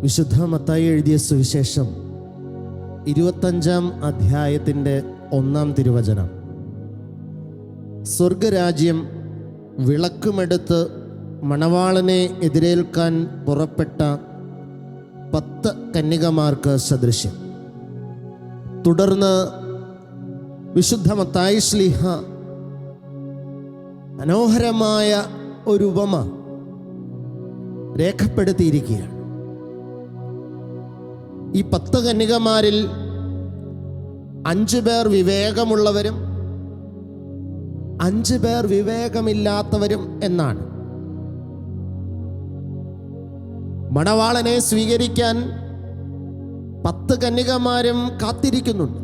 വിശുദ്ധ മത്തായി എഴുതിയ സുവിശേഷം 25-ാം അധ്യായത്തിൻ്റെ 1-ാം തിരുവചനം. സ്വർഗരാജ്യം വിളക്കുമെടുത്ത് മണവാളനെ എതിരേൽക്കാൻ പുറപ്പെട്ട 10 കന്യകമാർക്ക് സദൃശ്യം. തുടർന്ന് വിശുദ്ധ മത്തായി ശ്ലീഹ മനോഹരമായ ഒരു ഉപമ രേഖപ്പെടുത്തിയിരിക്കുകയാണ്. ഈ 10 കന്യകമാരിൽ 5 പേർ വിവേകമുള്ളവരും 5 പേർ വിവേകമില്ലാത്തവരും എന്നാണ്. മണവാളനെ സ്വീകരിക്കാൻ 10 കന്യകമാരും കാത്തിരിക്കുന്നുണ്ട്.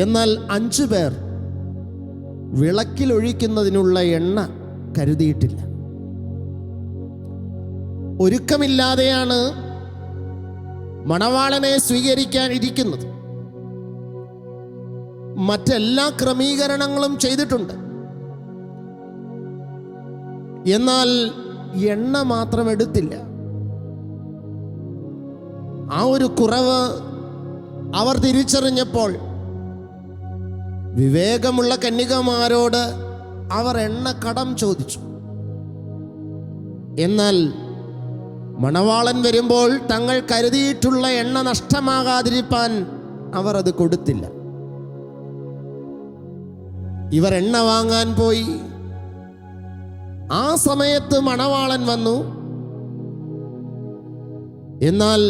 എന്നാൽ 5 പേർ വിളക്കിലൊഴിക്കുന്നതിനുള്ള എണ്ണ കരുതിയിട്ടില്ല. ഒരുക്കമില്ലാതെയാണ് മണവാളനെ സ്വീകരിക്കാൻ ഇരിക്കുന്നത്. മറ്റെല്ലാ ക്രമീകരണങ്ങളും ചെയ്തിട്ടുണ്ട്. എന്നാൽ എണ്ണ മാത്രം എടുത്തില്ല. ആ ഒരു കുറവ് അവർ തിരിച്ചറിഞ്ഞപ്പോൾ വിവേകമുള്ള കന്യകമാരോട് അവർ എണ്ണ കടം ചോദിച്ചു. എന്നാൽ മണവാളൻ വരുമ്പോൾ തങ്ങൾ കരുതിയിട്ടുള്ള എണ്ണ നഷ്ടമാകാതിരിക്കാൻ അവർ അത് കൊടുത്തില്ല. ഇവർ എണ്ണ വാങ്ങാൻ പോയി. ആ സമയത്ത് മണവാളൻ വന്നു. എന്നാൽ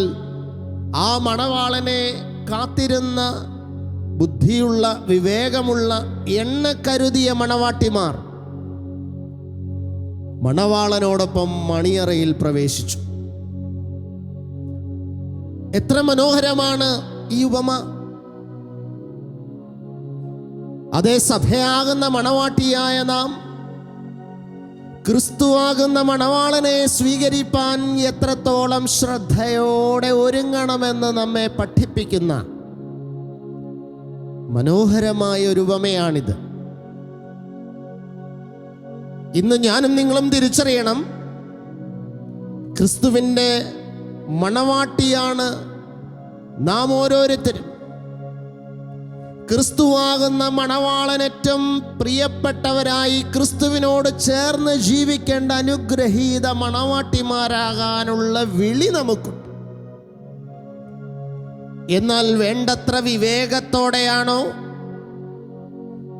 ആ മണവാളനെ കാത്തിരുന്ന ബുദ്ധിയുള്ള വിവേകമുള്ള എണ്ണ കരുതിയ മണവാട്ടിമാർ മണവാളനോടൊപ്പം മണിയറയിൽ പ്രവേശിച്ചു. എത്ര മനോഹരമാണ് ഈ ഉപമ! അതേ, സഭയാകുന്ന മണവാട്ടിയായ നാം ക്രിസ്തുവാകുന്ന മണവാളനെ സ്വീകരിപ്പാൻ എത്രത്തോളം ശ്രദ്ധയോടെ ഒരുങ്ങണമെന്ന് നമ്മെ പഠിപ്പിക്കുന്ന മനോഹരമായ ഒരു ഉപമയാണിത്. ഇന്ന് ഞാനും നിങ്ങളും തിരിച്ചറിയണം, ക്രിസ്തുവിൻ്റെ മണവാട്ടിയാണ് നാം ഓരോരുത്തരും. ക്രിസ്തുവാകുന്ന മണവാളൻ ഏറ്റവും പ്രിയപ്പെട്ടവരായി ക്രിസ്തുവിനോട് ചേർന്ന് ജീവിക്കേണ്ട അനുഗ്രഹീത മണവാട്ടിമാരാകാനുള്ള വിളി നമുക്കുണ്ട്. എന്നാൽ വേണ്ടത്ര വിവേകത്തോടെയാണോ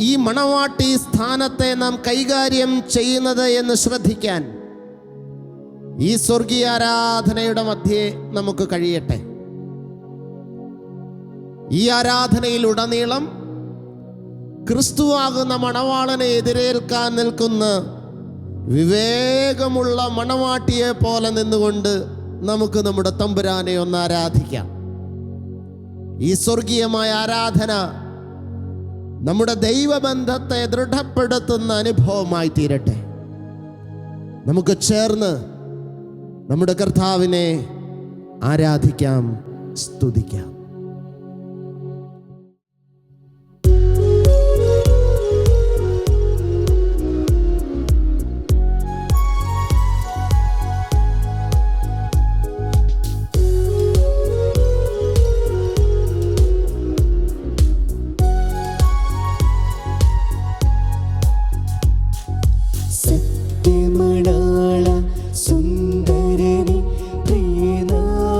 ഈ മണവാട്ടി സ്ഥാനത്തെ നാം കൈകാര്യം ചെയ്യുന്നത് എന്ന് ശ്രദ്ധിക്കാൻ ഈ സ്വർഗീയ ആരാധനയുടെ മധ്യേ നമുക്ക് കഴിയട്ടെ. ഈ ആരാധനയിലുടനീളം ക്രിസ്തുവാകുന്ന മണവാളനെ എതിരേൽക്കാൻ നിൽക്കുന്ന വിവേകമുള്ള മണവാട്ടിയെ പോലെ നിന്നുകൊണ്ട് നമുക്ക് നമ്മുടെ തമ്പുരാനെ ഒന്ന് ആരാധിക്കാം. ഈ സ്വർഗീയമായ ആരാധന നമ്മുടെ ദൈവബന്ധത്തെ ദൃഢപ്പെടുത്തുന്ന അനുഭവമായി തീരട്ടെ. നമുക്ക് ചേർന്ന് നമ്മുടെ കർത്താവിനെ ആരാധിക്കാം, സ്തുതിക്കാം. സുന്ദരനെ പ്രിയനാഥനേ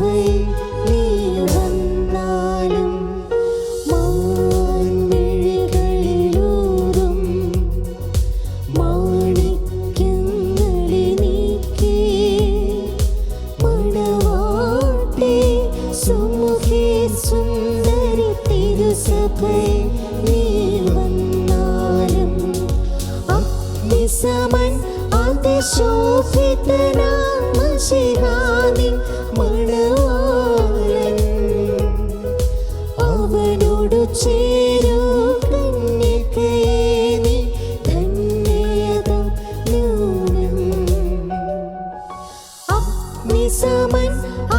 നീ വന്നാലും മാൻമിഴികളിലൂറും മാണിക്യങ്ങളെ നീക്കി മണവാട്ടി സുമുഖി സുന്ദരി തിരുസഭയെ നീ വന്നാലും അഗ്നിസമൻ അതിശോഭിതനാം മശിഹാനിൻ മണവാളൻ അവനോടു ചേരൂ കന്യകയേ നീ ധന്യതാം ജ്ഞാനം അഗ്നിസമൻ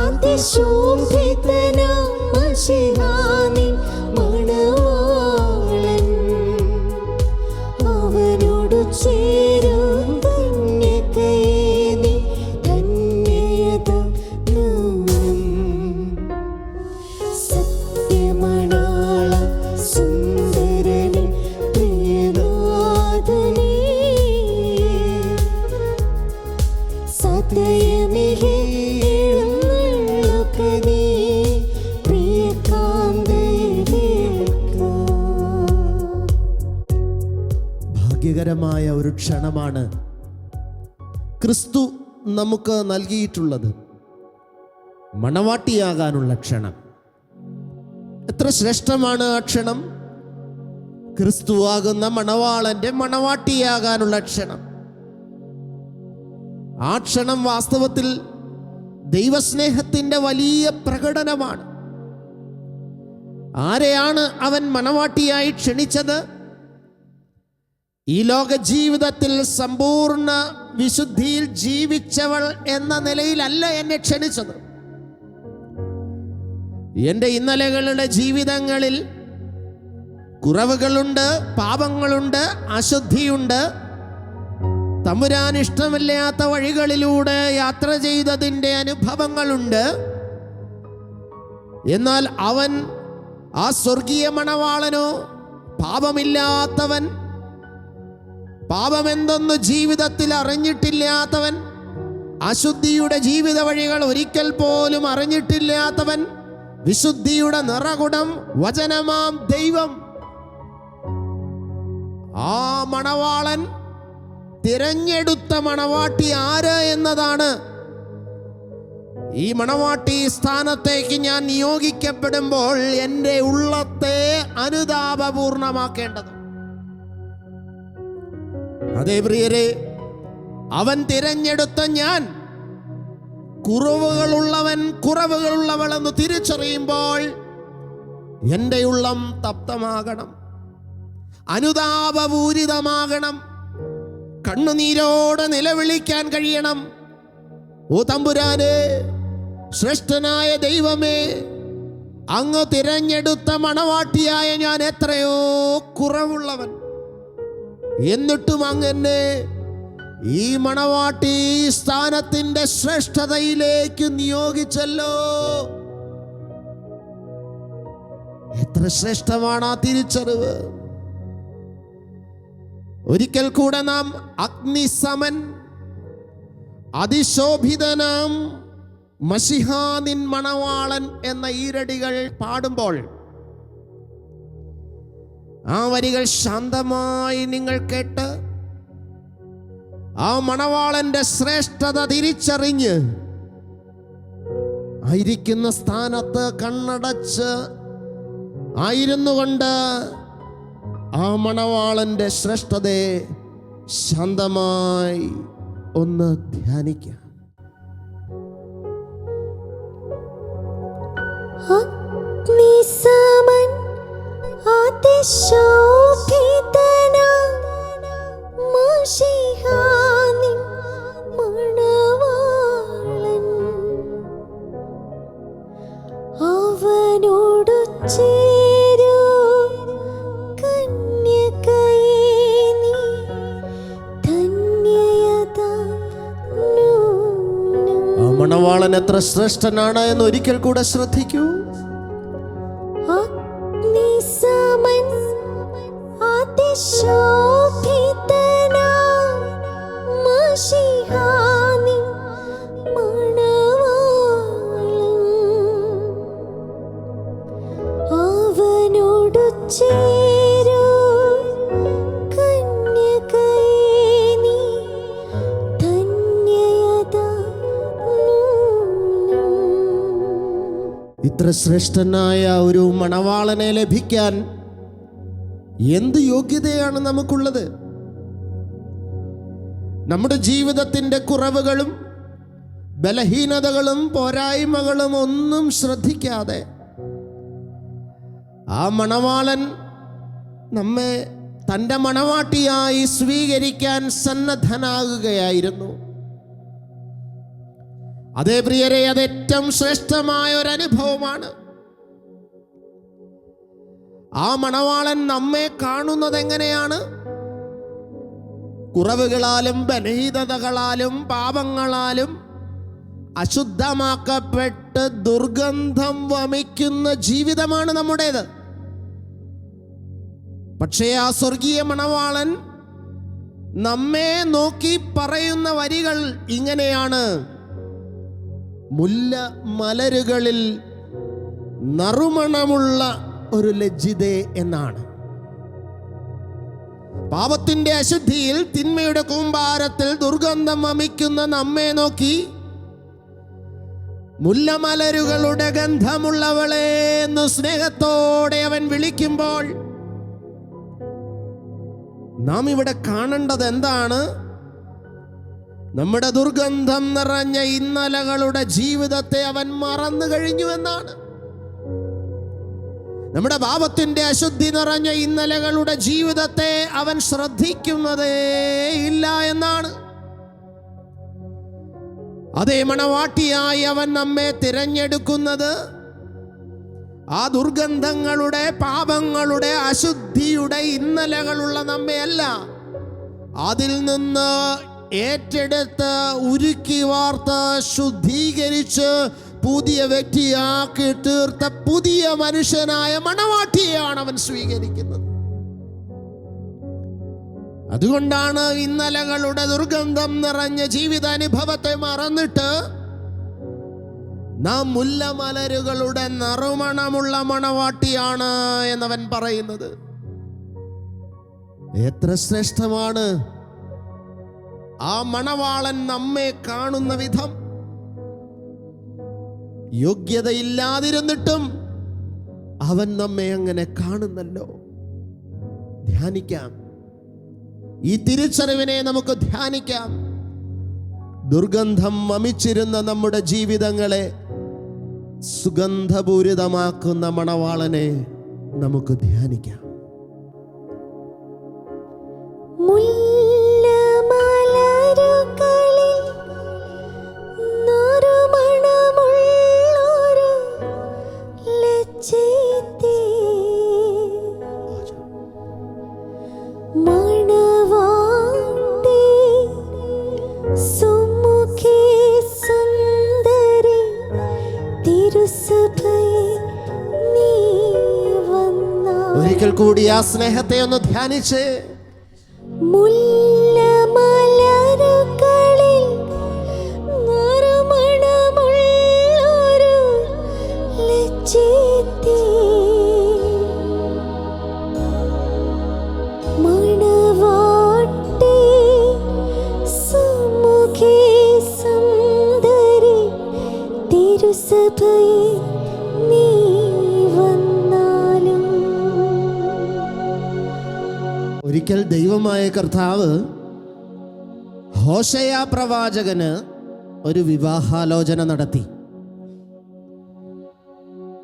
അതിശോഭിതനാം മശിഹാനിൻ മണവാളൻ അവനോടു ചേരൂ ഭാഗ്യകരമായ ഒരു ക്ഷണമാണ് ക്രിസ്തു നമുക്ക് നൽകിയിട്ടുള്ളത്. മണവാട്ടിയാകാനുള്ള ക്ഷണം. എത്ര ശ്രേഷ്ഠമാണ് ആ ക്ഷണം! ക്രിസ്തുവാകുന്ന മണവാളന്റെ മണവാട്ടിയാകാനുള്ള ക്ഷണം. ആ ക്ഷണം വാസ്തവത്തിൽ ദൈവസ്നേഹത്തിൻ്റെ വലിയ പ്രകടനമാണ്. ആരെയാണ് അവൻ മണവാട്ടിയായി ക്ഷണിച്ചത്? ഈ ലോക ജീവിതത്തിൽ സമ്പൂർണ്ണ വിശുദ്ധിയിൽ ജീവിച്ചവൾ എന്ന നിലയിലല്ല എന്നെ ക്ഷണിച്ചത്. എൻ്റെ ഇന്നലകളുടെ ജീവിതങ്ങളിൽ കുറവുകളുണ്ട്, പാപങ്ങളുണ്ട്, അശുദ്ധിയുണ്ട്. തമ്പുരാൻ ഇഷ്ടമില്ലാത്ത വഴികളിലൂടെ യാത്ര ചെയ്തതിൻ്റെ അനുഭവങ്ങളുണ്ട്. എന്നാൽ അവൻ, ആ സ്വർഗീയ മണവാളനോ പാപമില്ലാത്തവൻ, പാപമെന്തൊന്നു ജീവിതത്തിൽ അറിഞ്ഞിട്ടില്ലാത്തവൻ, അശുദ്ധിയുടെ ജീവിത വഴികൾ ഒരിക്കൽ പോലും അറിഞ്ഞിട്ടില്ലാത്തവൻ, വിശുദ്ധിയുടെ നിറകുടം വചനമാം ദൈവം. ആ മണവാളൻ തിരഞ്ഞെടുത്ത മണവാട്ടി ആര് എന്നതാണ് ഈ മണവാട്ടി സ്ഥാനത്തേക്ക് ഞാൻ നിയോഗിക്കപ്പെടുമ്പോൾ എൻ്റെ ഉള്ളത്തെ അനുതാപപൂർണമാക്കേണ്ടത്. അതേ പ്രിയരെ, അവൻ തിരഞ്ഞെടുത്ത ഞാൻ കുറവുകളുള്ളവളെന്ന് തിരിച്ചറിയുമ്പോൾ എൻ്റെ ഉള്ളം തപ്തമാകണം, അനുതാപപൂരിതമാകണം, കണ്ണുനീരോടെ നിലവിളിക്കാൻ കഴിയണം. ഓ തമ്പുരാനെ, ശ്രേഷ്ഠനായ ദൈവമേ, അങ്ങ് തിരഞ്ഞെടുത്ത മണവാട്ടിയായ ഞാൻ എത്രയോ കുറവുള്ളവൻ, എന്നിട്ടും അങ്ങ് ഈ മണവാട്ടി സ്ഥാനത്തിൻ്റെ ശ്രേഷ്ഠതയിലേക്ക് നിയോഗിച്ചല്ലോ. എത്ര ശ്രേഷ്ഠമാണ് ആ തിരിച്ചറിവ്! ഒരിക്കൽ കൂടെ നാം അഗ്നിസമൻ അതിശോഭിതനാം മശിഹാനിൻ മണവാളൻ എന്ന ഈരടികൾ പാടുമ്പോൾ ആ വരികൾ ശാന്തമായി നിങ്ങൾ കേട്ട് ആ മണവാളന്റെ ശ്രേഷ്ഠത തിരിച്ചറിഞ്ഞ് ആയിരിക്കുന്ന സ്ഥാനത്ത് കണ്ണടച്ച് ആയിരുന്നു കൊണ്ട് ആ മണവാളന്റെ ശ്രേഷ്ഠതയെ ശാന്തമായി ഒന്ന് ധ്യാനിക്കാം. അഗ്നിസമൻ അതിശോഭിതനാം മശിഹാനിൻ മണവാളൻ അവനോടു ചേരൂ കന്യകയേ നീ ധന്യതാം ജ്ഞാനം. ആ മണവാളൻ എത്ര ശ്രേഷ്ഠനാണ് എന്ന് ഒരിക്കൽ കൂടെ ശ്രദ്ധിക്കൂ. അഗ്നിസമൻ അതിശോഭിതനാം മശിഹാനിൻ മണവാളൻ ചേരൂ കന്യകയേ നീ ധന്യയതാ. ഇത്ര ശ്രേഷ്ഠനായ ഒരു മണവാളനെ ലഭിക്കാൻ എന്ത് യോഗ്യതയാണ് നമുക്കുള്ളത്? നമ്മുടെ ജീവിതത്തിൻ്റെ കുറവുകളും ബലഹീനതകളും പോരായ്മകളും ഒന്നും ശ്രദ്ധിക്കാതെ ആ മണവാളൻ നമ്മെ തൻ്റെ മണവാട്ടിയായി സ്വീകരിക്കാൻ സന്നദ്ധനാകുകയായിരുന്നു. അതേ പ്രിയരെ, അത് ഏറ്റവും ശ്രേഷ്ഠമായ ഒരു അനുഭവമാണ്. ആ മണവാളൻ നമ്മെ കാണുന്നത് എങ്ങനെയാണ്? കുറവുകളാലും ബലഹീനതകളാലും പാപങ്ങളാലും അശുദ്ധമാക്കപ്പെട്ട് ദുർഗന്ധം വമിക്കുന്ന ജീവിതമാണ് നമ്മുടേത്. പക്ഷേ ആ സ്വർഗീയ മണവാളൻ നമ്മെ നോക്കി പറയുന്ന വരികൾ ഇങ്ങനെയാണ്: മുല്ല മലരുകളിൽ നറുമണമുള്ള ഒരു ലജ്ജിതേ എന്നാണ്. പാപത്തിന്റെ അശുദ്ധിയിൽ തിന്മയുടെ കൂമ്പാരത്തിൽ ദുർഗന്ധം വമിക്കുന്ന നമ്മെ നോക്കി മുല്ലമലരുകളുടെ ഗന്ധമുള്ളവളെ എന്ന് സ്നേഹത്തോടെ അവൻ വിളിക്കുമ്പോൾ നാം ഇവിടെ കാണേണ്ടത് എന്താണ്? നമ്മുടെ ദുർഗന്ധം നിറഞ്ഞ ഇന്നലകളുടെ ജീവിതത്തെ അവൻ മറന്നു കഴിഞ്ഞു എന്നാണ്. നമ്മുടെ പാപത്തിന്റെ അശുദ്ധി നിറഞ്ഞ ഇന്നലകളുടെ ജീവിതത്തെ അവൻ ശ്രദ്ധിക്കുന്നതേ ഇല്ല എന്നാണ്. അതേ മണവാട്ടിയായി അവൻ നമ്മെ തിരഞ്ഞെടുക്കുന്നത് ആ ദുർഗന്ധങ്ങളുടെ പാപങ്ങളുടെ അശുദ്ധിയുടെ ഇന്നലകളുള്ള നമ്മയല്ല, അതിൽ നിന്ന് ഏറ്റെടുത്ത് ഉരുക്കി വാർത്ത് ശുദ്ധീകരിച്ച് പുതിയ വ്യക്തിയാക്കി തീർത്ത പുതിയ മനുഷ്യനായ മണവാട്ടിയെയാണ് അവൻ സ്വീകരിക്കുന്നത്. അതുകൊണ്ടാണ് ഇന്നലകളുടെ ദുർഗന്ധം നിറഞ്ഞ ജീവിതാനുഭവത്തെ മറന്നിട്ട് നാം മുല്ലമലരുകളുടെ നറുമണമുള്ള മണവാട്ടിയാണ് എന്നവൻ പറയുന്നത്. എത്ര ശ്രേഷ്ഠമാണ് ആ മണവാളൻ നമ്മെ കാണുന്ന വിധം! യോഗ്യതയില്ലാതിരുന്നിട്ടും അവൻ നമ്മെ അങ്ങനെ കാണുന്നല്ലോ. ധ്യാനിക്കാം, ഈ തിരിച്ചറിവിനെ നമുക്ക് ധ്യാനിക്കാം. ദുർഗന്ധം വമിച്ചിരുന്ന നമ്മുടെ ജീവിതങ്ങളെ സുഗന്ധപൂരിതമാക്കുന്ന മണവാളനെ നമുക്ക് ധ്യാനിക്കാം. ഒരിക്കൽ കൂടി ആ സ്നേഹത്തെ ഒന്ന് ധ്യാനിച്ച്, മുല്ലമലരുകളിൽ നറുമണമുള്ളൊരു ലജ്ജിതേ, മണവാട്ടി സുമുഖി സുന്ദരി തിരുസഭയെ നീ വന്നാലും. ഒരിക്കൽ ദൈവമായ കർത്താവ് ഹോശയ പ്രവാചകന് ഒരു വിവാഹാലോചന നടത്തി.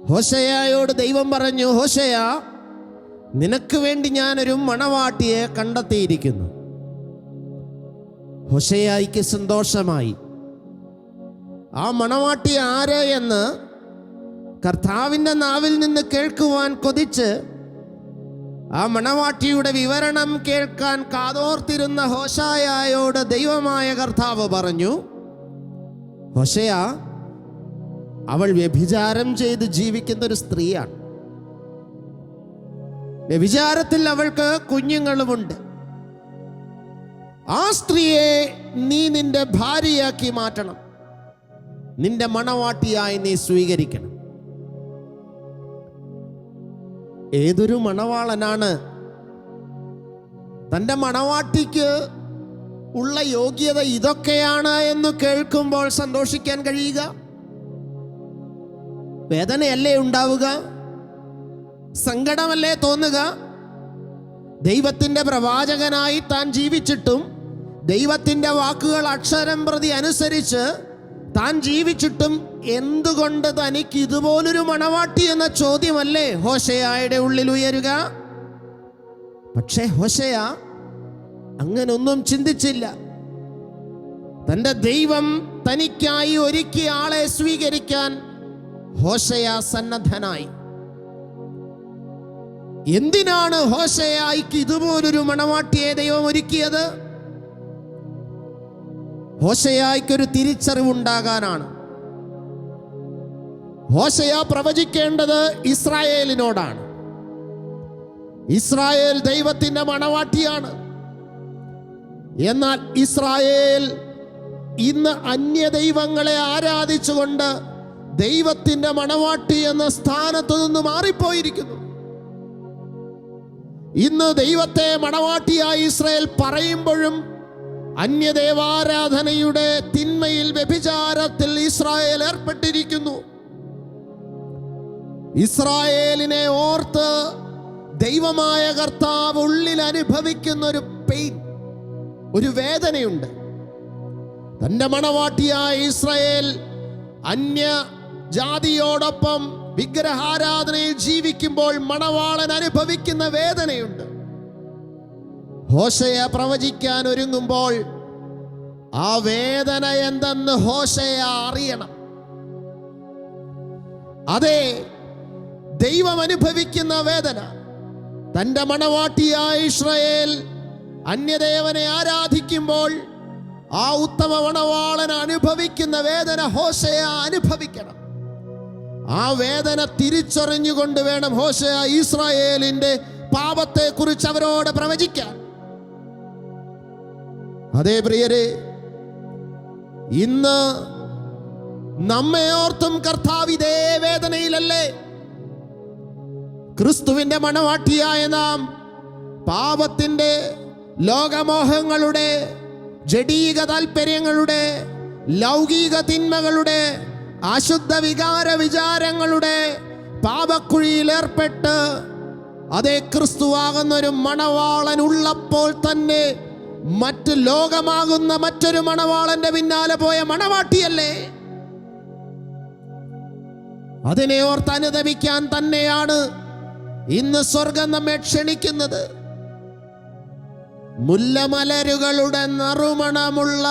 ഹോശയയോട് ദൈവം പറഞ്ഞു, ഹോശയ, നിനക്ക് വേണ്ടി ഞാനൊരു മണവാട്ടിയെ കണ്ടെത്തിയിരിക്കുന്നു. ഹോശയായിക്ക് സന്തോഷമായി. ആ മണവാട്ടി ആര് എന്ന് കർത്താവിൻ്റെ നാവിൽ നിന്ന് കേൾക്കുവാൻ കൊതിച്ച് ആ മണവാട്ടിയുടെ വിവരണം കേൾക്കാൻ കാതോർത്തിരുന്ന ഹോശായയോട് ദൈവമായ കർത്താവ് പറഞ്ഞു, ഹോശയ, അവൾ വ്യഭിചാരം ചെയ്ത് ജീവിക്കുന്ന ഒരു സ്ത്രീയാണ്. വ്യഭിചാരത്തിൽ അവൾക്ക് കുഞ്ഞുങ്ങളുമുണ്ട്. ആ സ്ത്രീയെ നീ നിന്റെ ഭാര്യയാക്കി മാറ്റണം, നിന്റെ മണവാട്ടിയായി നീ സ്വീകരിക്കണം. ഏതൊരു മണവാളനാണ് തൻ്റെ മണവാട്ടിക്ക് ഉള്ള യോഗ്യത ഇതൊക്കെയാണ് എന്ന് കേൾക്കുമ്പോൾ സന്തോഷിക്കാൻ കഴിയുക? വേദനയല്ലേ ഉണ്ടാവുക? സങ്കടമല്ലേ തോന്നുക? ദൈവത്തിൻ്റെ പ്രവാചകനായി താൻ ജീവിച്ചിട്ടും ദൈവത്തിൻ്റെ വാക്കുകൾ അക്ഷരം പ്രതി അനുസരിച്ച് താൻ ജീവിച്ചിട്ടും എന്തുകൊണ്ട് തനിക്ക് ഇതുപോലൊരു മണവാട്ടി എന്ന ചോദ്യമല്ലേ ഹോശേയയുടെ ഉള്ളിൽ ഉയരുക? പക്ഷേ ഹോശേയ അങ്ങനൊന്നും ചിന്തിച്ചില്ല. തൻ്റെ ദൈവം തനിക്കായി ഒരുക്കിയ ആളെ സ്വീകരിക്കാൻ ഹോശേയ സന്നദ്ധനായി. എന്തിനാണ് ഹോശേയയ്ക്ക് ഇതുപോലൊരു മണവാട്ടിയെ ദൈവം ഒരുക്കിയത്? ഹോശേയയ്ക്കൊരു തിരിച്ചറിവുണ്ടാകാനാണ്. ഹോശേയ പ്രവചിക്കേണ്ടത് ഇസ്രായേലിനോടാണ്. ഇസ്രായേൽ ദൈവത്തിൻ്റെ മണവാട്ടിയാണ്. എന്നാൽ ഇസ്രായേൽ ഇന്ന് അന്യ ദൈവങ്ങളെ ആരാധിച്ചുകൊണ്ട് ദൈവത്തിൻ്റെ മണവാട്ടി എന്ന സ്ഥാനത്തു നിന്ന് മാറിപ്പോയിരിക്കുന്നു. ഇന്ന് ദൈവത്തെ മണവാട്ടിയായി ഇസ്രായേൽ പറയുമ്പോഴും അന്യദേവാരാധനയുടെ തിന്മയിൽ, വ്യഭിചാരത്തിൽ ഇസ്രായേൽ ഏർപ്പെട്ടിരിക്കുന്നു. ഇസ്രായേലിനെ ഓർത്ത് ദൈവമായ കർത്താവ് ഉള്ളിൽ അനുഭവിക്കുന്ന ഒരു പെയിൻ, ഒരു വേദനയുണ്ട്. തൻ്റെ മണവാട്ടിയായ ഇസ്രായേൽ അന്യ ജാതിയോടൊപ്പം വിഗ്രഹാരാധനയിൽ ജീവിക്കുമ്പോൾ മണവാളൻ അനുഭവിക്കുന്ന വേദനയുണ്ട്. ഹോശേയ പ്രവചിക്കാൻ ഒരുങ്ങുമ്പോൾ ആ വേദന എന്തെന്ന് ഹോശേയ അറിയണം. അതെ, ദൈവം അനുഭവിക്കുന്ന വേദന. തൻ്റെ മണവാട്ടിയായ ഇസ്രായേൽ അന്യദേവനെ ആരാധിക്കുമ്പോൾ ആ ഉത്തമ മണവാളൻ അനുഭവിക്കുന്ന വേദന ഹോശേയ അനുഭവിക്കണം. ആ വേദന തിരിച്ചറിഞ്ഞുകൊണ്ട് വേണം ഹോശേയ ഇസ്രായേലിന്റെ പാപത്തെക്കുറിച്ച് അവരോട് പ്രവചിക്കാൻ. അതേ പ്രിയരെ, ഇന്ന് നമ്മെ ഓർത്തും കർത്താവ് ഇതേ വേദനയിലല്ലേ? ക്രിസ്തുവിന്റെ മണവാട്ടിയായ നാം പാപത്തിന്റെ, ലോകമോഹങ്ങളുടെ, ജഡീക താല്പര്യങ്ങളുടെ, ലൗകിക തിന്മകളുടെ, അശുദ്ധ വികാര വിചാരങ്ങളുടെ പാപക്കുഴിയിൽ ഏർപ്പെട്ട് അതേ ക്രിസ്തുവാകുന്നൊരു മണവാളൻ ഉള്ളപ്പോൾ തന്നെ മറ്റ് ലോകമാകുന്ന മറ്റൊരു മണവാളന്റെ പിന്നാലെ പോയ മണവാട്ടിയല്ലേ? അതിനെ ഓർത്ത് അനുദപിക്കാൻ തന്നെയാണ് ഇന്ന് സ്വർഗം നമ്മെ ക്ഷണിക്കുന്നത്. മുല്ലമലരുകളുടെ നറുമണമുള്ള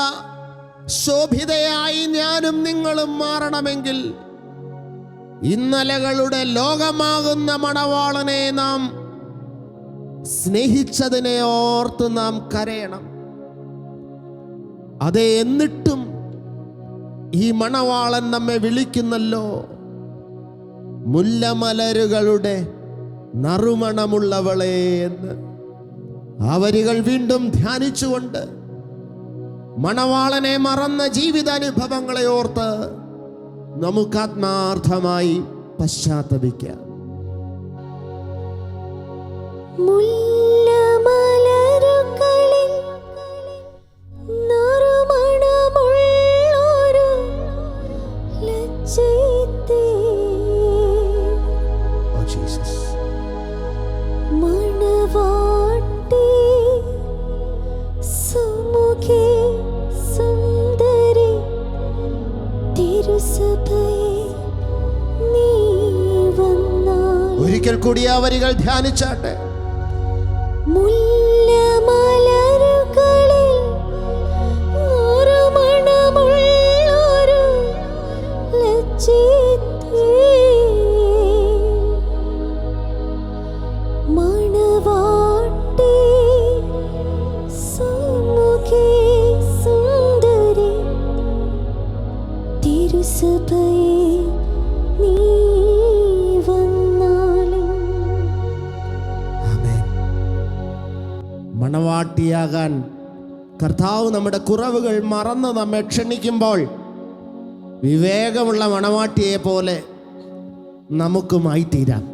ശോഭിതയായി ഞാനും നിങ്ങളും മാറണമെങ്കിൽ ഇന്നലകളുടെ ലോകമാകുന്ന മണവാളനെ നാം സ്നേഹിച്ചതിനെ ഓർത്ത് നാം കരയണം. അതെ, എന്നിട്ടും ഈ മണവാളൻ നമ്മെ വിളിക്കുന്നല്ലോ, മുല്ലമലരുകളുടെ നറുമണമുള്ളവളെ എന്ന്. ആ വരികൾ വീണ്ടും ധ്യാനിച്ചുകൊണ്ട് മണവാളനെ മറന്ന ജീവിതാനുഭവങ്ങളെ ഓർത്ത് നമുക്ക് ആത്മാർത്ഥമായി പശ്ചാത്തപിക്കാം. മുല്ലമലരുകളിൽ നറുമണമുള്ളൊരു ലജ്ജത്തെ മണവാട്ടി സുമുഖി സുന്ദരി തിരുസഭയെ നീ വന്നാൽ. ഒരിക്കൽ കൂടി ആ വരികൾ ധ്യാനിച്ചാട്ടെ. മുല്ലമലരുകളിൽ നറുമണമുള്ളൊരു ലജ്ജത്തെ മണവാട്ടി സുമുഖി സുന്ദരി തിരുസഭയെ നീ വന്നാലും. മണവാട്ടിയാകാൻ കർത്താവ് നമ്മുടെ കുറവുകൾ മറന്ന് നമ്മെ ക്ഷണിക്കുമ്പോൾ വിവേകമുള്ള മണവാട്ടിയെ പോലെ നമുക്കുമായി തീരാം.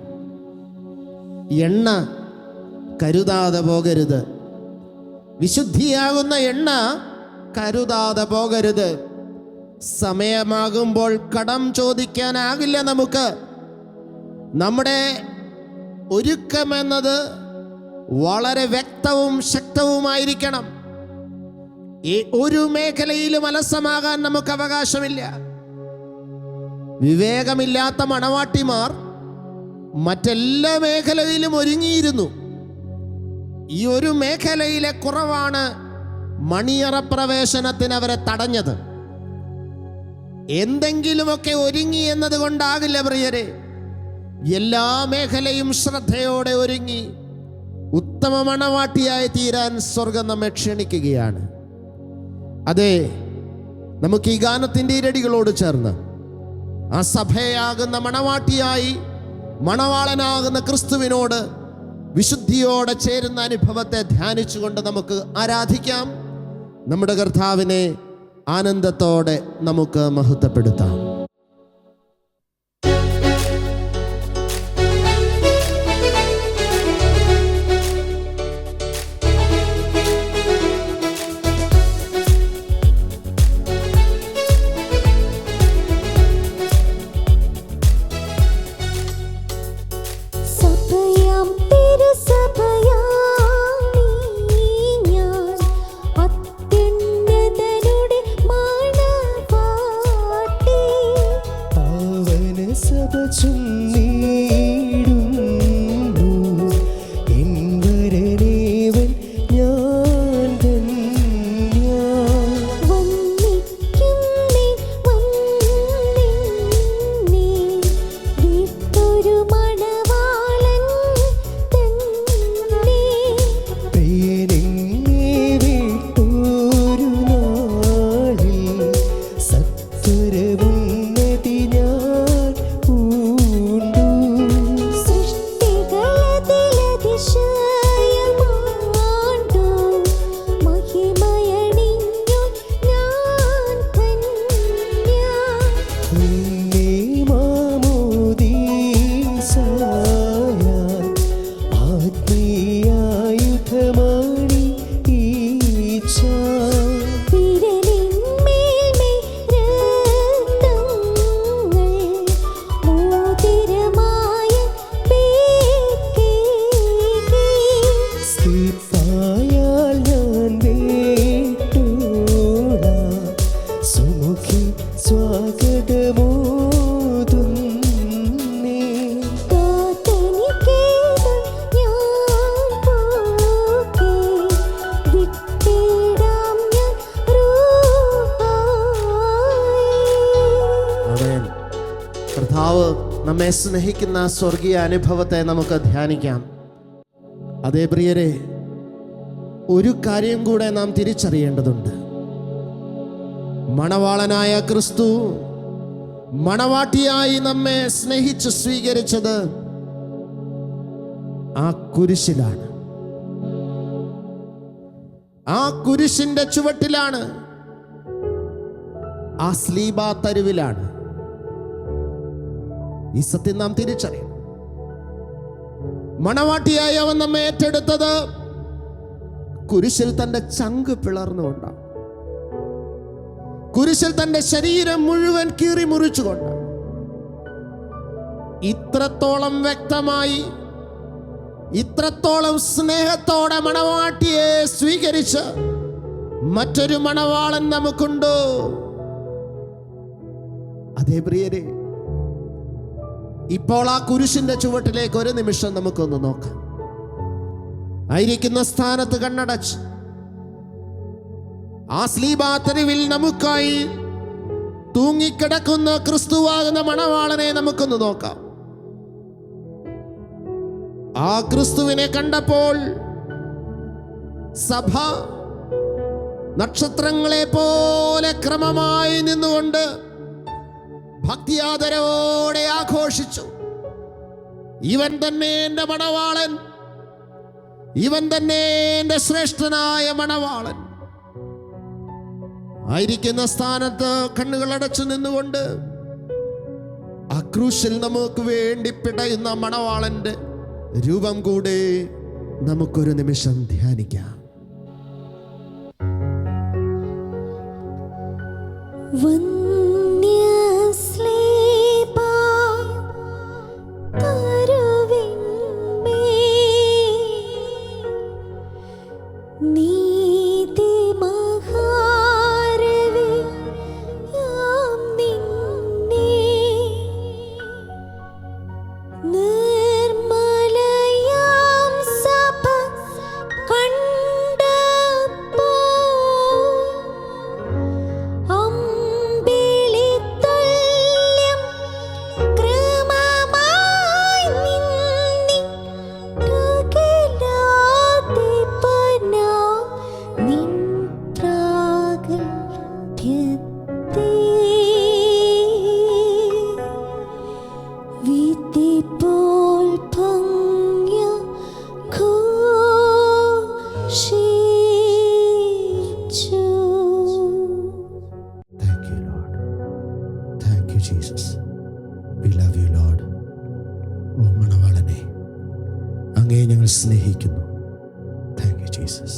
എണ്ണ കരുതാതെ പോകരുത്. വിശുദ്ധിയാകുന്ന എണ്ണ കരുതാതെ പോകരുത്. സമയമാകുമ്പോൾ കടം ചോദിക്കാനാകില്ല നമുക്ക്. നമ്മുടെ ഒരുക്കമെന്നത് വളരെ വ്യക്തവും ശക്തവുമായിരിക്കണം. ഈ ഒരു മേഖലയിലും അലസമാകാൻ നമുക്ക് അവകാശമില്ല. വിവേകമില്ലാത്ത മണവാട്ടിമാർ മറ്റെല്ലാ മേഖലയിലും ഒരുങ്ങിയിരുന്നു. ഈ ഒരു മേഖലയിലെ കുറവാണ് മണിയറ പ്രവേശനത്തിന് അവരെ തടഞ്ഞത്. എന്തെങ്കിലുമൊക്കെ ഒരുങ്ങി എന്നതുകൊണ്ടാകില്ല പ്രിയരെ. എല്ലാ മേഖലയും ശ്രദ്ധയോടെ ഒരുങ്ങി ഉത്തമ മണവാട്ടിയായി തീരാൻ സ്വർഗം നമ്മെ ക്ഷണിക്കുകയാണ്. അതെ, നമുക്ക് ഈ ഗാനത്തിൻ്റെ ഇരടികളോട് ചേർന്ന് ആ സഭയാകുന്ന മണവാട്ടിയായി മണവാളനാകുന്ന ക്രിസ്തുവിനോട് വിശുദ്ധിയോടെ ചേരുന്ന അനുഭവത്തെ ധ്യാനിച്ചുകൊണ്ട് നമുക്ക് ആരാധിക്കാം. നമ്മുടെ കർത്താവിനെ ആനന്ദത്തോടെ നമുക്ക് മഹത്വപ്പെടുത്താം. നമ്മെ സ്നേഹിക്കുന്ന സ്വർഗീയ അനുഭവത്തെ നമുക്ക് ധ്യാനിക്കാം. അതേ പ്രിയരെ, ഒരു കാര്യം കൂടെ നാം തിരിച്ചറിയേണ്ടതുണ്ട്. മണവാളനായ ക്രിസ്തു മണവാട്ടിയായി നമ്മെ സ്നേഹിച്ച് സ്വീകരിച്ചത് ആ കുരിശിലാണ്. ആ കുരിശിന്റെ ചുവട്ടിലാണ്, ആ സ്ലീബാ തരുവിലാണ്. ഈ സത്യം നാം തിരിച്ചറിയണം. മണവാട്ടിയായി അവൻ നമ്മെ ഏറ്റെടുത്തത് കുരിശിൽ തന്റെ ചങ്ക് പിളർന്നുകൊണ്ടാണ്. കുരിശിൽ തന്റെ ശരീരം മുഴുവൻ കീറി മുറിച്ചുകൊണ്ടാണ്. ഇത്രത്തോളം വ്യക്തമായി, ഇത്രത്തോളം സ്നേഹത്തോടെ മണവാട്ടിയെ സ്വീകരിച്ച് മറ്റൊരു മണവാളൻ നമുക്കുണ്ടോ? അതേ പ്രിയരെ, ഇപ്പോൾ ആ കുരിശിന്റെ ചുവട്ടിലേക്ക് ഒരു നിമിഷം നമുക്കൊന്ന് നോക്കാം. ആയിരിക്കുന്ന സ്ഥാനത്ത് കണ്ണടച്ച് ആ സ്ലീബാ തെരുവിൽ നമുക്കായി തൂങ്ങിക്കിടക്കുന്ന ക്രിസ്തുവാകുന്ന മണവാളനെ നമുക്കൊന്ന് നോക്കാം. ആ ക്രിസ്തുവിനെ കണ്ടപ്പോൾ സഭ നക്ഷത്രങ്ങളെ പോലെ ക്രമമായി നിന്നുകൊണ്ട് ഭക്തിയാദരവോടെ ആഘോഷിച്ചു. ഇവൻ തന്നെ എൻ്റെ മണവാളൻ, ഇവൻ തന്നെ എൻ്റെ ശ്രേഷ്ഠനായ മണവാളൻ. ആയിരിക്കുന്ന സ്ഥാനത്ത് കണ്ണുകൾ അടച്ചു നിന്നുകൊണ്ട് ആ ക്രൂശിൽ നമുക്ക് വേണ്ടി പിടയുന്ന മണവാളന്റെ രൂപം കൂടെ നമുക്കൊരു നിമിഷം ധ്യാനിക്കാം. വന്യസ്ലേബാ കരുവിന്മേൽ നീതിമഹാരവിയാം നിന്നെ നിർമ്മലയാം സഭ കണ്ടപ്പോൾ അമ്പിളിത്തുല്യം കൃമമായി നിന്നിട്ടകലാധിപനാം നിൻ പ്രാഗൽഭ്യത്തെ വിധിപോൽ ഭംഗ്യ ഘോഷിച്ചു. Thank you, Lord. Thank you, Jesus. We love you, Lord. ഓ മണവാളനെ, അങ്ങയെ ഞങ്ങൾ സ്നേഹിക്കുന്നു. Thank you, Jesus.